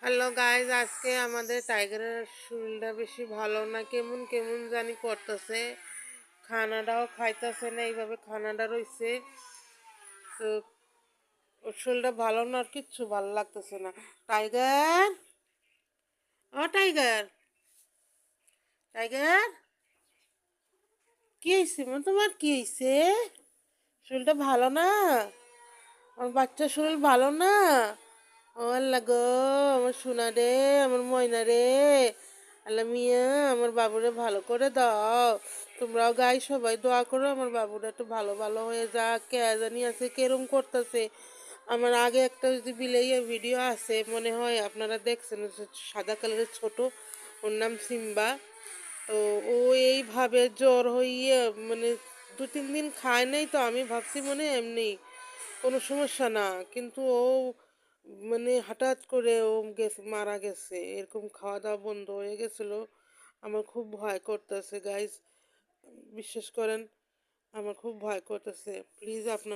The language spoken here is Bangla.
হ্যালো গাইজ, আজকে আমাদের টাইগারের শরীরটা বেশি ভালো না, কেমন কেমন জানি করতেছে। খানাটাও খাইতেছে না, এইভাবে খানাটা রইছে। তো ওর শরীরটা ভালো না, আর কিচ্ছু ভালো লাগতেছে না। টাইগার, ও টাইগার, টাইগার, কি হয়েছে? তোমার কি হয়েছে? শরীরটা ভালো না? আমার বাচ্চার শরীর ভালো না? ও আল্লাহ গো, আমার সোনা রে, আমার ময়না রে, আল্লাহ মিয়া, আমার বাবুরে ভালো করে দাও। তোমরাও গাই সবাই দোয়া করো আমার বাবুরা একটু ভালো ভালো হয়ে যাক। কে জানি আছে কেরম করতেছে। আমার আগে একটা যদি বিলেইয়া ভিডিও আছে, মনে হয় আপনারা দেখছেন, সাদা কালারের ছোট, ওর নাম সিম্বা। তো ও এইভাবে জ্বর হইয়ে মানে 2-3 দিন খায় নাই, তো আমি ভাবছি মনে হয় এমনি কোনো সমস্যা না, কিন্তু ও মানে হঠাৎ করে ও গেছে, মারা গেছে, এরকম খাওয়া দাওয়া বন্ধ হয়ে গেছিল। আমার খুব ভয় করতেছে গাইজ, বিশ্বাস করেন, আমার খুব ভয় করতেছে। প্লিজ আপনার